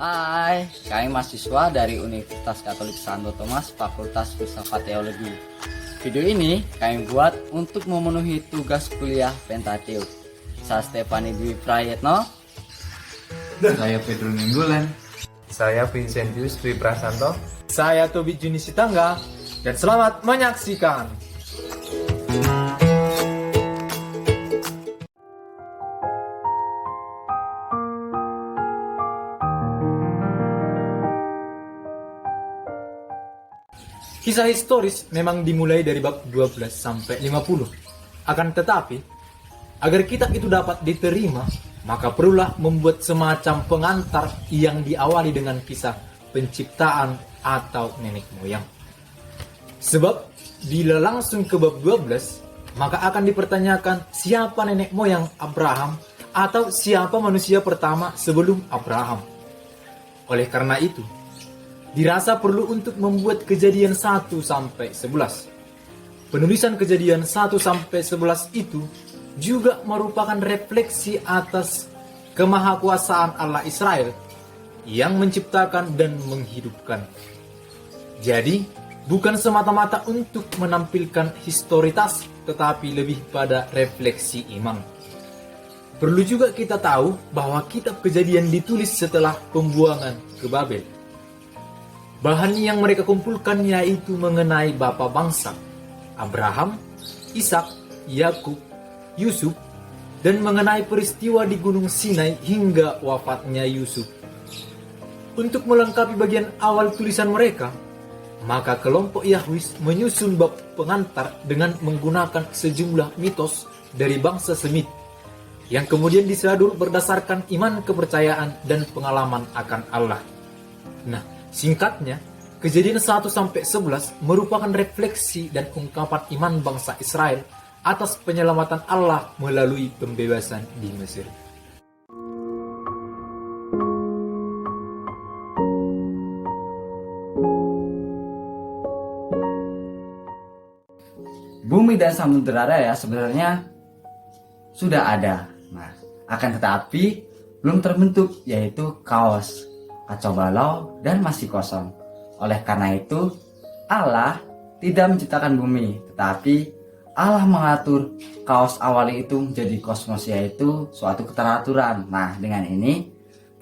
Hai, kami mahasiswa dari Universitas Katolik Santo Thomas, Fakultas Filsafat Teologi. Video ini kami buat untuk memenuhi tugas kuliah Pentateuk. Saya Stefani Dwi Prayetno. Saya Pedro Minggulan. Saya Vincentius Dwi Prasanto. Saya Tobi Juni Sitangga. Dan selamat menyaksikan. Kisah historis memang dimulai dari bab 12 sampai 50. Akan tetapi, agar kitab itu dapat diterima, maka perlulah membuat semacam pengantar yang diawali dengan kisah penciptaan atau nenek moyang. Sebab, bila langsung ke bab 12, maka akan dipertanyakan siapa nenek moyang Abraham atau siapa manusia pertama sebelum Abraham. Oleh karena itu, dirasa perlu untuk membuat Kejadian 1 sampai 11. Penulisan Kejadian 1 sampai 11 itu juga merupakan refleksi atas kemahakuasaan Allah Israel yang menciptakan dan menghidupkan. Jadi, bukan semata-mata untuk menampilkan historitas, tetapi lebih pada refleksi iman. Perlu juga kita tahu bahwa kitab Kejadian ditulis setelah pembuangan ke Babel. Bahan yang mereka kumpulkan yaitu mengenai bapa bangsa, Abraham, Ishak, Yakub, Yusuf, dan mengenai peristiwa di Gunung Sinai hingga wafatnya Yusuf. Untuk melengkapi bagian awal tulisan mereka, maka kelompok Yahwis menyusun bab pengantar dengan menggunakan sejumlah mitos dari bangsa Semit, yang kemudian disadur berdasarkan iman, kepercayaan, dan pengalaman akan Allah. Nah, singkatnya, Kejadian 1 sampai 11 merupakan refleksi dan ungkapan iman bangsa Israel atas penyelamatan Allah melalui pembebasan di Mesir. Bumi dan samudera raya sebenarnya sudah ada. Nah, akan tetapi belum terbentuk, yaitu kaos, kacau balau, dan masih kosong. Oleh karena itu, Allah tidak menciptakan bumi, tetapi Allah mengatur kaos awali itu menjadi kosmos, yaitu suatu keteraturan. Nah, dengan ini,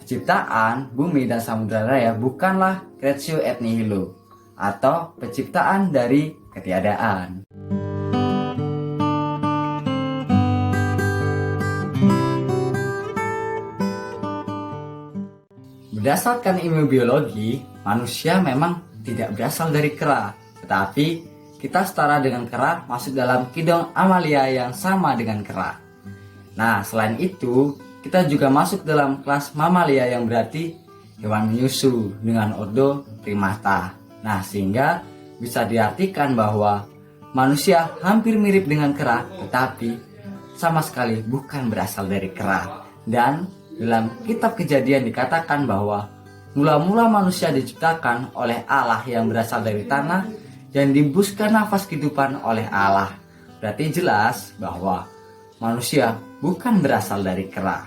penciptaan bumi dan samudera raya bukanlah creatio et nihilo, atau penciptaan dari ketiadaan. Berdasarkan ilmu biologi, manusia memang tidak berasal dari kera, tetapi kita setara dengan kera, masuk dalam kidong Amalia yang sama dengan kera. Nah, selain itu, kita juga masuk dalam kelas mamalia yang berarti hewan menyusu dengan ordo Primata. Nah, sehingga bisa diartikan bahwa manusia hampir mirip dengan kera, tetapi sama sekali bukan berasal dari kera. Dan dalam kitab Kejadian dikatakan bahwa mula-mula manusia diciptakan oleh Allah yang berasal dari tanah yang dihembuskan nafas kehidupan oleh Allah. Berarti jelas bahwa manusia bukan berasal dari kera.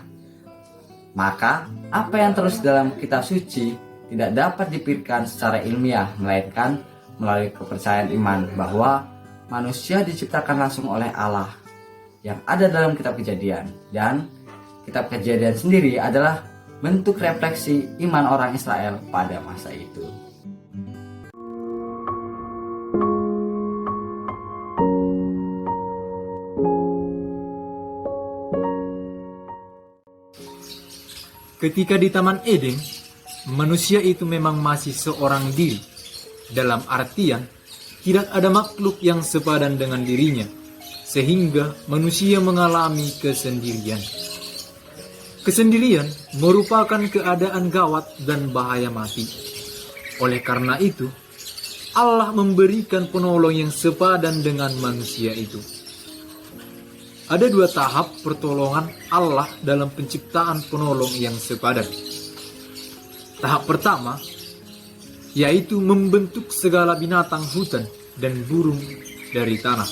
Maka apa yang terus dalam kitab suci tidak dapat dipikirkan secara ilmiah, melainkan melalui kepercayaan iman bahwa manusia diciptakan langsung oleh Allah yang ada dalam kitab Kejadian. Dan kitab Kejadian sendiri adalah bentuk refleksi iman orang Israel pada masa itu. Ketika di Taman Eden, manusia itu memang masih seorang diri. Dalam artian, tidak ada makhluk yang sepadan dengan dirinya, sehingga manusia mengalami kesendirian. Kesendirian merupakan keadaan gawat dan bahaya mati. Oleh karena itu, Allah memberikan penolong yang sepadan dengan manusia itu. Ada dua tahap pertolongan Allah dalam penciptaan penolong yang sepadan. Tahap pertama, yaitu membentuk segala binatang hutan dan burung dari tanah.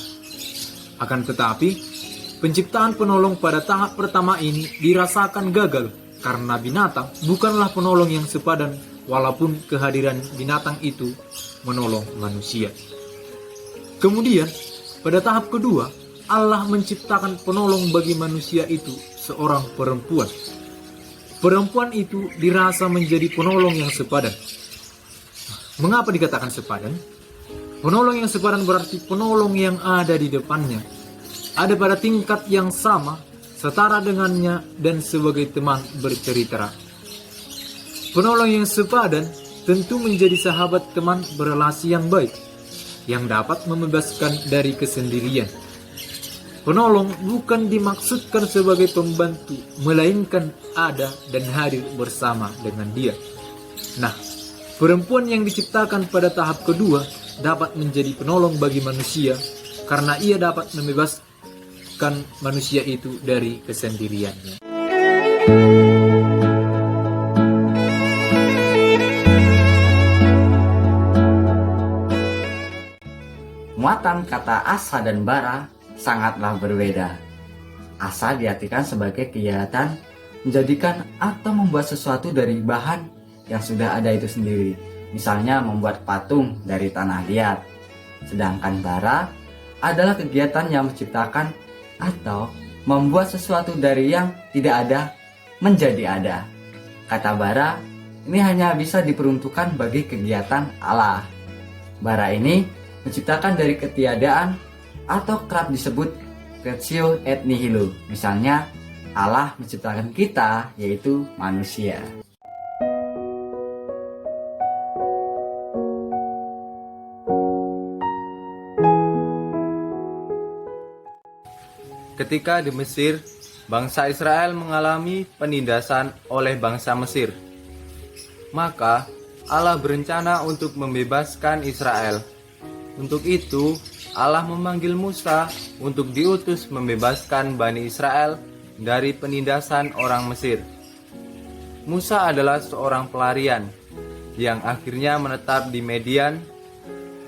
Akan tetapi, penciptaan penolong pada tahap pertama ini dirasakan gagal karena binatang bukanlah penolong yang sepadan walaupun kehadiran binatang itu menolong manusia. Kemudian, pada tahap kedua, Allah menciptakan penolong bagi manusia itu seorang perempuan. Perempuan itu dirasa menjadi penolong yang sepadan. Mengapa dikatakan sepadan? Penolong yang sepadan berarti penolong yang ada di depannya, ada pada tingkat yang sama, setara dengannya, dan sebagai teman bercerita. Penolong yang sepadan tentu menjadi sahabat teman berelasi yang baik, yang dapat membebaskan dari kesendirian. Penolong bukan dimaksudkan sebagai pembantu, melainkan ada dan hadir bersama dengan dia. Nah, perempuan yang diciptakan pada tahap kedua dapat menjadi penolong bagi manusia karena ia dapat membebaskan manusia itu dari kesendiriannya. Muatan kata asa dan bara sangatlah berbeda. Asa diartikan sebagai kegiatan menjadikan atau membuat sesuatu dari bahan yang sudah ada itu sendiri. Misalnya membuat patung dari tanah liat. Sedangkan bara adalah kegiatan yang menciptakan atau membuat sesuatu dari yang tidak ada menjadi ada. Kata bara ini hanya bisa diperuntukkan bagi kegiatan Allah. Bara ini menciptakan dari ketiadaan atau kerap disebut creatio et nihilo. Misalnya Allah menciptakan kita, yaitu manusia. Ketika di Mesir, bangsa Israel mengalami penindasan oleh bangsa Mesir. Maka Allah berencana untuk membebaskan Israel. Untuk itu, Allah memanggil Musa untuk diutus membebaskan Bani Israel dari penindasan orang Mesir. Musa adalah seorang pelarian yang akhirnya menetap di Median.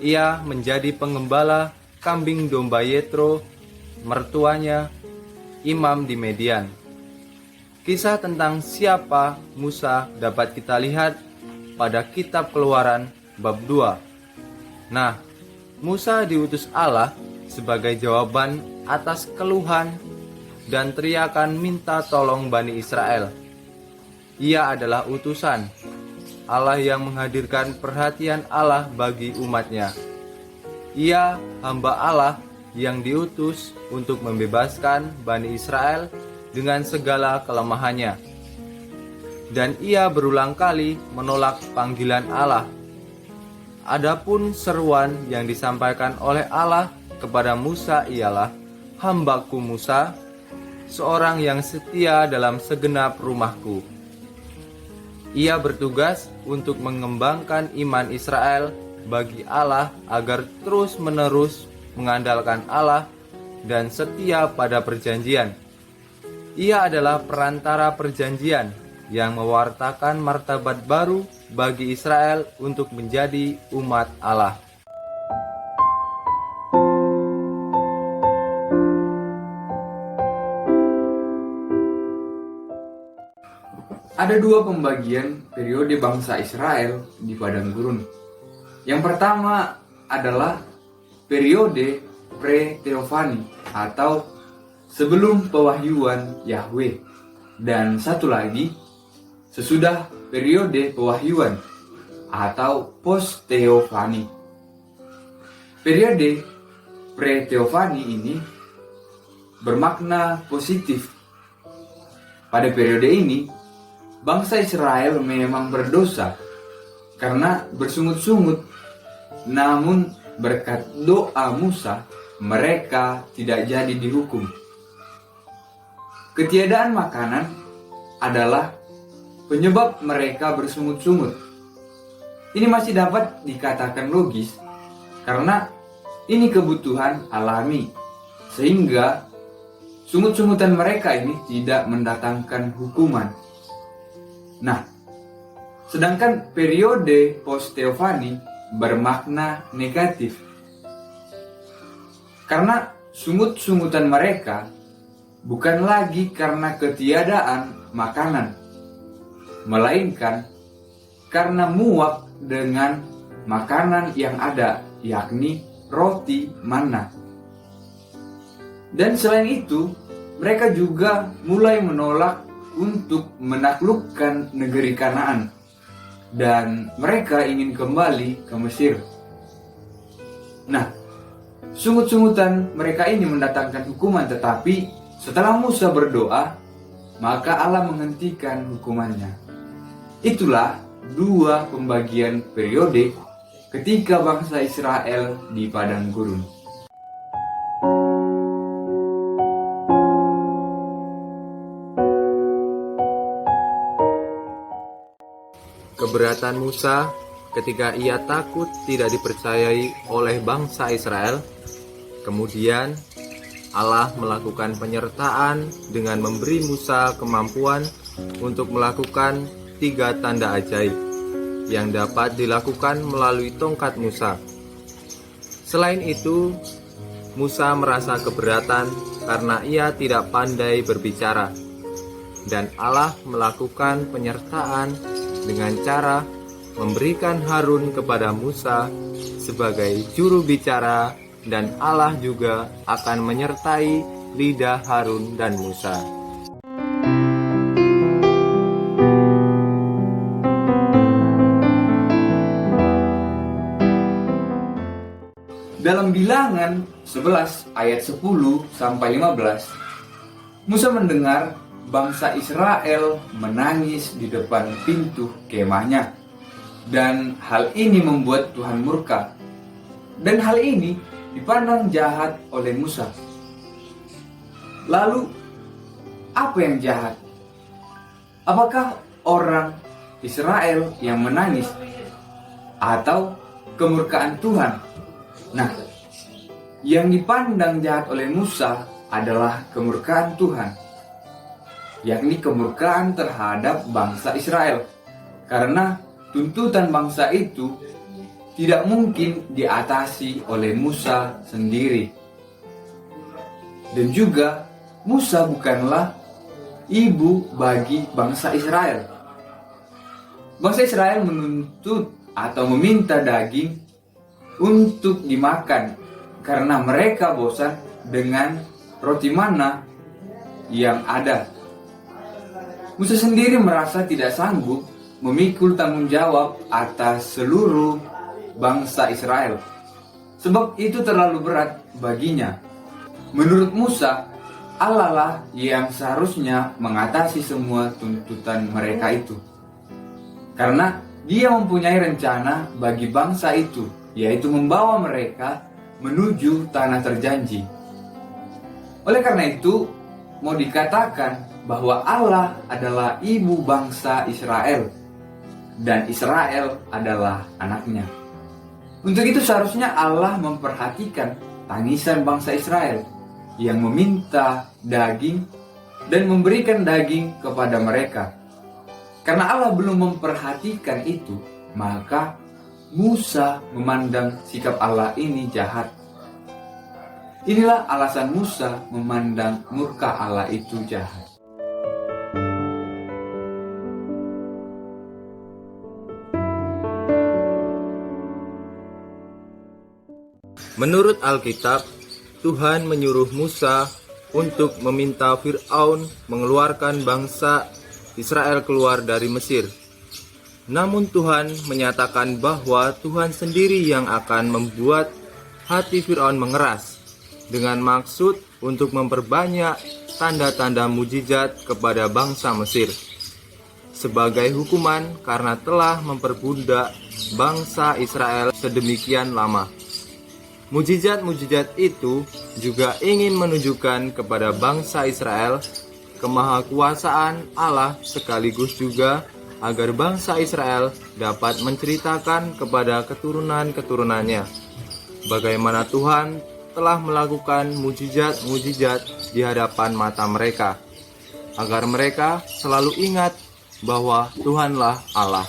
Ia menjadi pengembala kambing domba Yetro, mertuanya, imam di Median. Kisah tentang siapa Musa dapat kita lihat pada kitab Keluaran bab 2. Nah, Musa diutus Allah sebagai jawaban atas keluhan dan teriakan minta tolong Bani Israel. Ia adalah utusan Allah yang menghadirkan perhatian Allah bagi umatnya. Ia hamba Allah yang diutus untuk membebaskan Bani Israel dengan segala kelemahannya. Dan ia berulang kali menolak panggilan Allah. Adapun seruan yang disampaikan oleh Allah kepada Musa ialah, "Hambaku Musa, seorang yang setia dalam segenap rumahku." Ia bertugas untuk mengembangkan iman Israel bagi Allah agar terus-menerus mengandalkan Allah dan setia pada perjanjian. Ia adalah perantara perjanjian yang mewartakan martabat baru bagi Israel untuk menjadi umat Allah. Ada dua pembagian periode bangsa Israel di padang gurun. Yang pertama adalah periode pre-teofani atau sebelum pewahyuan Yahweh, dan satu lagi sesudah periode pewahyuan atau post-teofani. Periode pre-teofani ini bermakna positif. Pada periode ini, bangsa Israel memang berdosa karena bersungut-sungut, namun berkat doa Musa, mereka tidak jadi dihukum. Ketiadaan makanan adalah penyebab mereka bersungut-sungut. Ini masih dapat dikatakan logis, karena ini kebutuhan alami, sehingga sungut-sungutan mereka ini tidak mendatangkan hukuman. Nah, sedangkan periode post-teofani bermakna negatif, karena sungut-sungutan mereka bukan lagi karena ketiadaan makanan, melainkan karena muak dengan makanan yang ada, yakni roti manna. Dan selain itu, mereka juga mulai menolak untuk menaklukkan negeri Kanaan, dan mereka ingin kembali ke Mesir. Nah, sungut-sungutan mereka ini mendatangkan hukuman, tetapi setelah Musa berdoa, maka Allah menghentikan hukumannya. Itulah dua pembagian periode ketika bangsa Israel di padang gurun. Keberatan Musa ketika ia takut tidak dipercayai oleh bangsa Israel. Kemudian Allah melakukan penyertaan dengan memberi Musa kemampuan untuk melakukan 3 tanda ajaib yang dapat dilakukan melalui tongkat Musa. Selain itu, Musa merasa keberatan karena ia tidak pandai berbicara, dan Allah melakukan penyertaan dengan cara memberikan Harun kepada Musa sebagai juru bicara, dan Allah juga akan menyertai lidah Harun dan Musa. Dalam Bilangan 11 ayat 10 sampai 15, Musa mendengar bangsa Israel menangis di depan pintu kemahnya, dan hal ini membuat Tuhan murka. Dan hal ini dipandang jahat oleh Musa. Lalu, apa yang jahat? Apakah orang Israel yang menangis atau kemurkaan Tuhan? Nah, yang dipandang jahat oleh Musa adalah kemurkaan Tuhan, yakni kemurkaan terhadap bangsa Israel, karena tuntutan bangsa itu tidak mungkin diatasi oleh Musa sendiri. Dan juga Musa bukanlah ibu bagi bangsa Israel. Bangsa Israel menuntut atau meminta daging untuk dimakan karena mereka bosan dengan roti manna yang ada. Musa sendiri merasa tidak sanggup memikul tanggung jawab atas seluruh bangsa Israel, sebab itu terlalu berat baginya. Menurut Musa, Allah lah yang seharusnya mengatasi semua tuntutan mereka itu, karena Dia mempunyai rencana bagi bangsa itu, yaitu membawa mereka menuju tanah terjanji. Oleh karena itu, mau dikatakan bahwa Allah adalah ibu bangsa Israel, dan Israel adalah anaknya. Untuk itu seharusnya Allah memperhatikan tangisan bangsa Israel yang meminta daging dan memberikan daging kepada mereka. Karena Allah belum memperhatikan itu, maka Musa memandang sikap Allah ini jahat. Inilah alasan Musa memandang murka Allah itu jahat. Menurut Alkitab, Tuhan menyuruh Musa untuk meminta Fir'aun mengeluarkan bangsa Israel keluar dari Mesir. Namun Tuhan menyatakan bahwa Tuhan sendiri yang akan membuat hati Fir'aun mengeras dengan maksud untuk memperbanyak tanda-tanda mujizat kepada bangsa Mesir sebagai hukuman karena telah memperbudak bangsa Israel sedemikian lama. Mujizat-mujizat itu juga ingin menunjukkan kepada bangsa Israel kemahakuasaan Allah, sekaligus juga agar bangsa Israel dapat menceritakan kepada keturunan-keturunannya bagaimana Tuhan telah melakukan mujizat-mujizat di hadapan mata mereka, agar mereka selalu ingat bahwa Tuhanlah Allah.